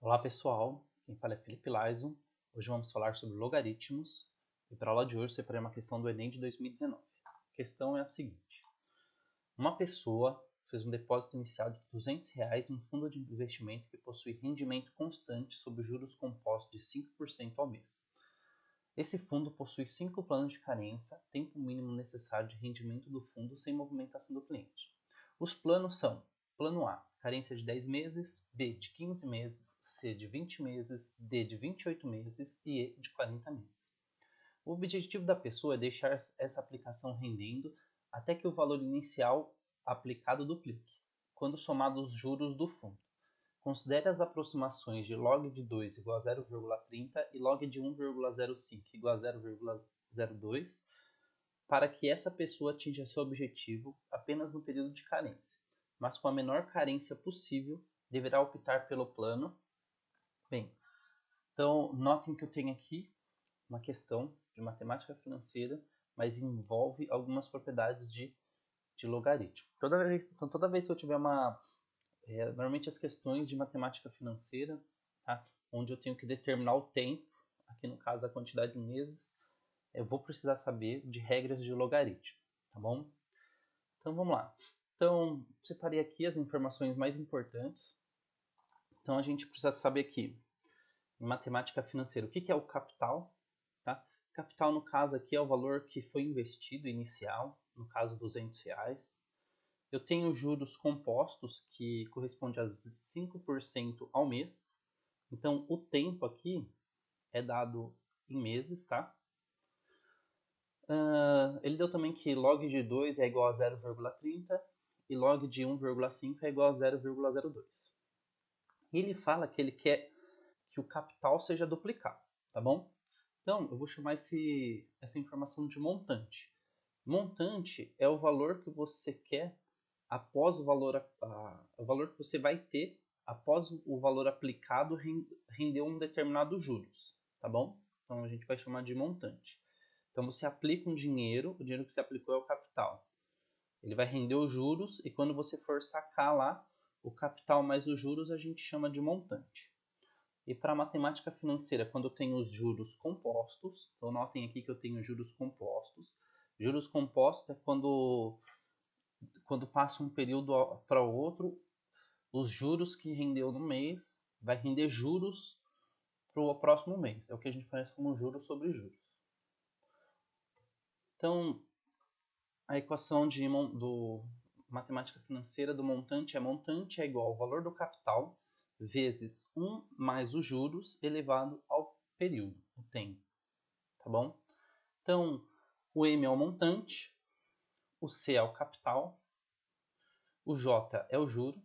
Olá pessoal, quem fala é Felipe Laison. Hoje vamos falar sobre logaritmos e para a aula de hoje eu separei uma questão do Enem de 2019. A questão é a seguinte: uma pessoa fez um depósito inicial de R$ 200 em um fundo de investimento que possui rendimento constante sob juros compostos de 5% ao mês. Esse fundo possui 5 planos de carência, tempo mínimo necessário de rendimento do fundo sem movimentação do cliente. Os planos são: plano A, carência de 10 meses, B de 15 meses, C de 20 meses, D de 28 meses e E de 40 meses. O objetivo da pessoa é deixar essa aplicação rendendo até que o valor inicial aplicado duplique, quando somado os juros do fundo. Considere as aproximações de log de 2 igual a 0,30 e log de 1,05 igual a 0,02 para que essa pessoa atinja seu objetivo apenas no período de carência, mas com a menor carência possível, deverá optar pelo plano. Bem, então notem que eu tenho aqui uma questão de matemática financeira, mas envolve algumas propriedades de logaritmo. Toda vez que eu tiver normalmente as questões de matemática financeira, tá? Onde eu tenho que determinar o tempo, aqui no caso a quantidade de meses, eu vou precisar saber de regras de logaritmo, tá bom? Então vamos lá. Então, separei aqui as informações mais importantes. Então a gente precisa saber aqui, em matemática financeira, o que é o capital, tá? Capital, no caso aqui, é o valor que foi investido inicial, no caso R$ 200. Eu tenho juros compostos, que corresponde a 5% ao mês. Então, o tempo aqui é dado em meses, tá? Ele deu também que log de 2 é igual a 0,30 e log de 1,5 é igual a 0,02. E ele fala que ele quer que o capital seja duplicado, tá bom? Então, eu vou chamar essa informação de montante. Montante é o valor que você quer após o valor que você vai ter após o valor aplicado render um determinado juros, tá bom? Então a gente vai chamar de montante. Então você aplica um dinheiro, o dinheiro que você aplicou é o capital. Ele vai render os juros e quando você for sacar lá o capital mais os juros, a gente chama de montante. E para a matemática financeira, quando eu tenho os juros compostos, então notem aqui que eu tenho juros compostos. Juros compostos é quando passa um período para o outro, os juros que rendeu no mês vai render juros para o próximo mês. É o que a gente conhece como juros sobre juros. Então, a equação do matemática financeira do montante é igual ao valor do capital vezes 1 mais os juros elevado ao período, o tempo, tá bom? Então, o M é o montante, o C é o capital, o J é o juro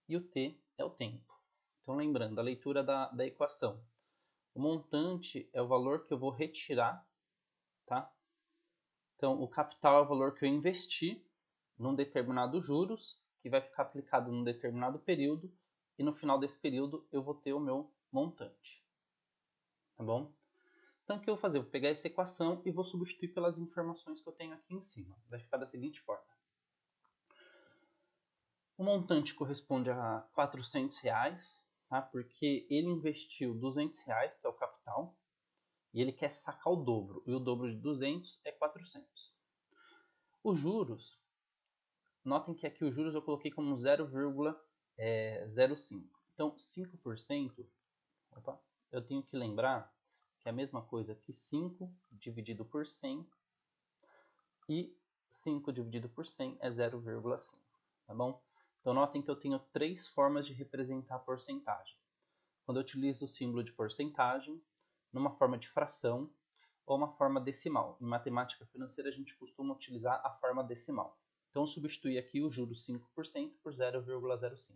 e o T é o tempo. Então, lembrando, a leitura da equação. O montante é o valor que eu vou retirar, tá? Então, o capital é o valor que eu investi num determinado juros, que vai ficar aplicado num determinado período, e no final desse período eu vou ter o meu montante. Tá bom? Então, o que eu vou fazer? Eu vou pegar essa equação e vou substituir pelas informações que eu tenho aqui em cima. Vai ficar da seguinte forma. O montante corresponde a R$ 400, tá? Porque ele investiu R$ 200, que é o capital, e ele quer sacar o dobro, e o dobro de 200 é 400. Os juros, notem que aqui os juros eu coloquei como 0,05. Então, 5%, eu tenho que lembrar que é a mesma coisa que 5 dividido por 100, e 5 dividido por 100 é 0,5, tá bom? Então, notem que eu tenho três formas de representar a porcentagem. Quando eu utilizo o símbolo de porcentagem, numa forma de fração ou uma forma decimal. Em matemática financeira, a gente costuma utilizar a forma decimal. Então, substitui aqui o juros 5% por 0,05.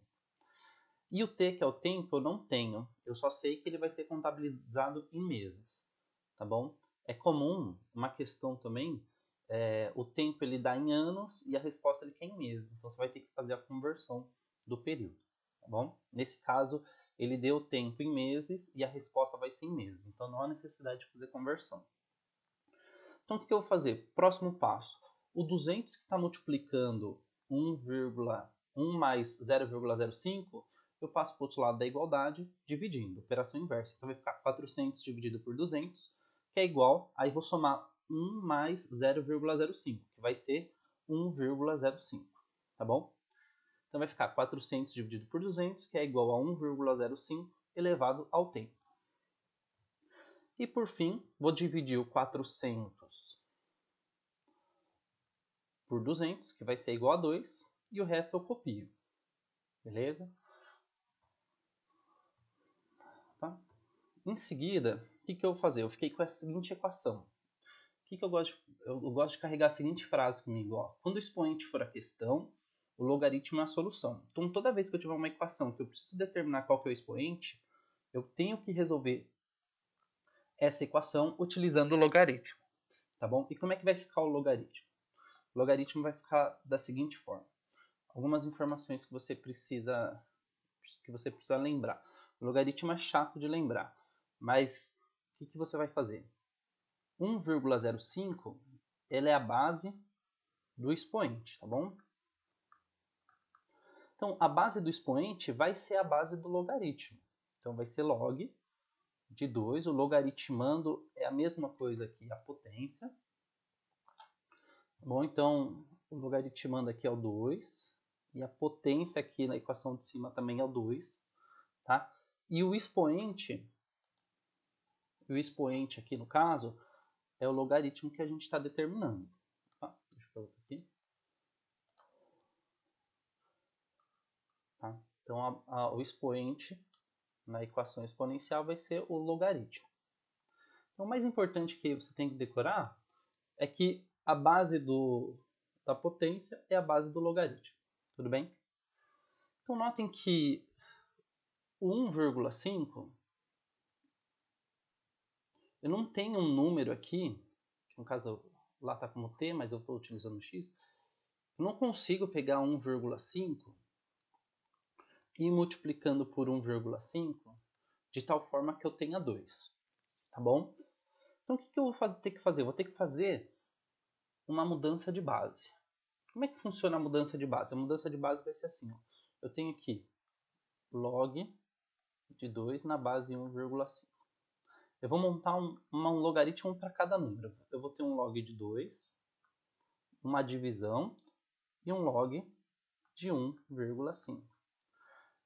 E o T, que é o tempo, eu não tenho. Eu só sei que ele vai ser contabilizado em meses, tá bom? É comum, uma questão também, o tempo ele dá em anos e a resposta ele quer em meses. Então, você vai ter que fazer a conversão do período, tá bom? Nesse caso, ele deu o tempo em meses e a resposta vai ser em meses. Então, não há necessidade de fazer conversão. Então, o que eu vou fazer? Próximo passo. O 200 que está multiplicando 1 mais 0,05, eu passo para o outro lado da igualdade, dividindo, operação inversa. Então vai ficar 400 dividido por 200, que é igual, aí vou somar 1 mais 0,05, que vai ser 1,05, tá bom? Então vai ficar 400 dividido por 200, que é igual a 1,05 elevado ao tempo. E por fim, vou dividir o 400 por 200, que vai ser igual a 2, e o resto eu copio. Beleza? Tá? Em seguida, o que eu vou fazer? Eu fiquei com essa seguinte equação. O que eu gosto de, eu gosto de carregar a seguinte frase comigo. Ó. Quando o expoente for a questão, o logaritmo é a solução. Então, toda vez que eu tiver uma equação que eu preciso determinar qual que é o expoente, eu tenho que resolver essa equação utilizando o logaritmo. Tá bom? E como é que vai ficar o logaritmo? O logaritmo vai ficar da seguinte forma. Algumas informações que você precisa lembrar. O logaritmo é chato de lembrar, mas o que você vai fazer? 1,05 ele é a base do expoente, tá bom? Então, a base do expoente vai ser a base do logaritmo. Então, vai ser log de 2. O logaritmando é a mesma coisa aqui, a potência. Bom, então, o logaritmando aqui é o 2. E a potência aqui na equação de cima também é o 2. Tá? E o expoente aqui no caso, é o logaritmo que a gente está determinando. Tá? Deixa eu colocar aqui. Tá? Então, o expoente na equação exponencial vai ser o logaritmo. Então, o mais importante que você tem que decorar é que a base da potência é a base do logaritmo. Tudo bem? Então, notem que o 1,5, eu não tenho um número aqui, que no caso lá está como t, mas eu estou utilizando x. Eu não consigo pegar 1,5 e multiplicando por 1,5 de tal forma que eu tenha 2, tá bom? Então o que eu vou ter que fazer? Eu vou ter que fazer uma mudança de base. Como é que funciona a mudança de base? A mudança de base vai ser assim, ó. Eu tenho aqui log de 2 na base 1,5. Eu vou montar um logaritmo para cada número. Eu vou ter um log de 2, uma divisão e um log de 1,5.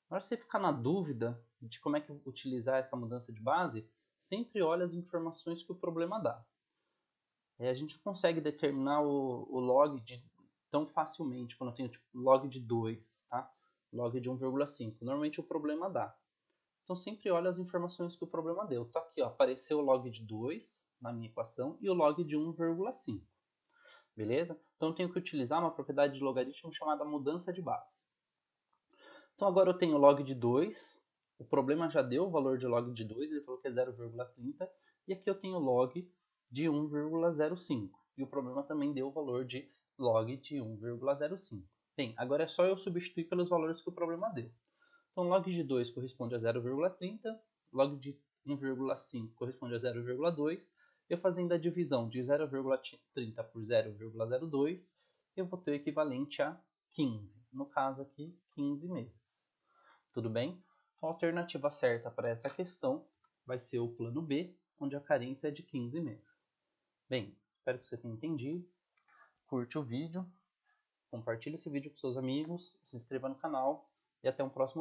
Na hora que você ficar na dúvida de como é que utilizar essa mudança de base, sempre olhe as informações que o problema dá. A gente não consegue determinar o log tão facilmente quando eu tenho tipo, log de 2, tá? Log de 1,5. Normalmente o problema dá. Então sempre olhe as informações que o problema deu. Tá aqui, ó, apareceu o log de 2 na minha equação e o log de 1,5. Beleza? Então eu tenho que utilizar uma propriedade de logaritmo chamada mudança de base. Então agora eu tenho log de 2, o problema já deu o valor de log de 2, ele falou que é 0,30, e aqui eu tenho log de 1,05, e o problema também deu o valor de log de 1,05. Bem, agora é só eu substituir pelos valores que o problema deu. Então log de 2 corresponde a 0,30, log de 1,5 corresponde a 0,2, eu fazendo a divisão de 0,30 por 0,02, eu vou ter o equivalente a 15, no caso aqui 15 meses. Tudo bem? Então, a alternativa certa para essa questão vai ser o plano B, onde a carência é de 15 meses. Bem, espero que você tenha entendido. Curte o vídeo, compartilhe esse vídeo com seus amigos, se inscreva no canal e até um próximo vídeo.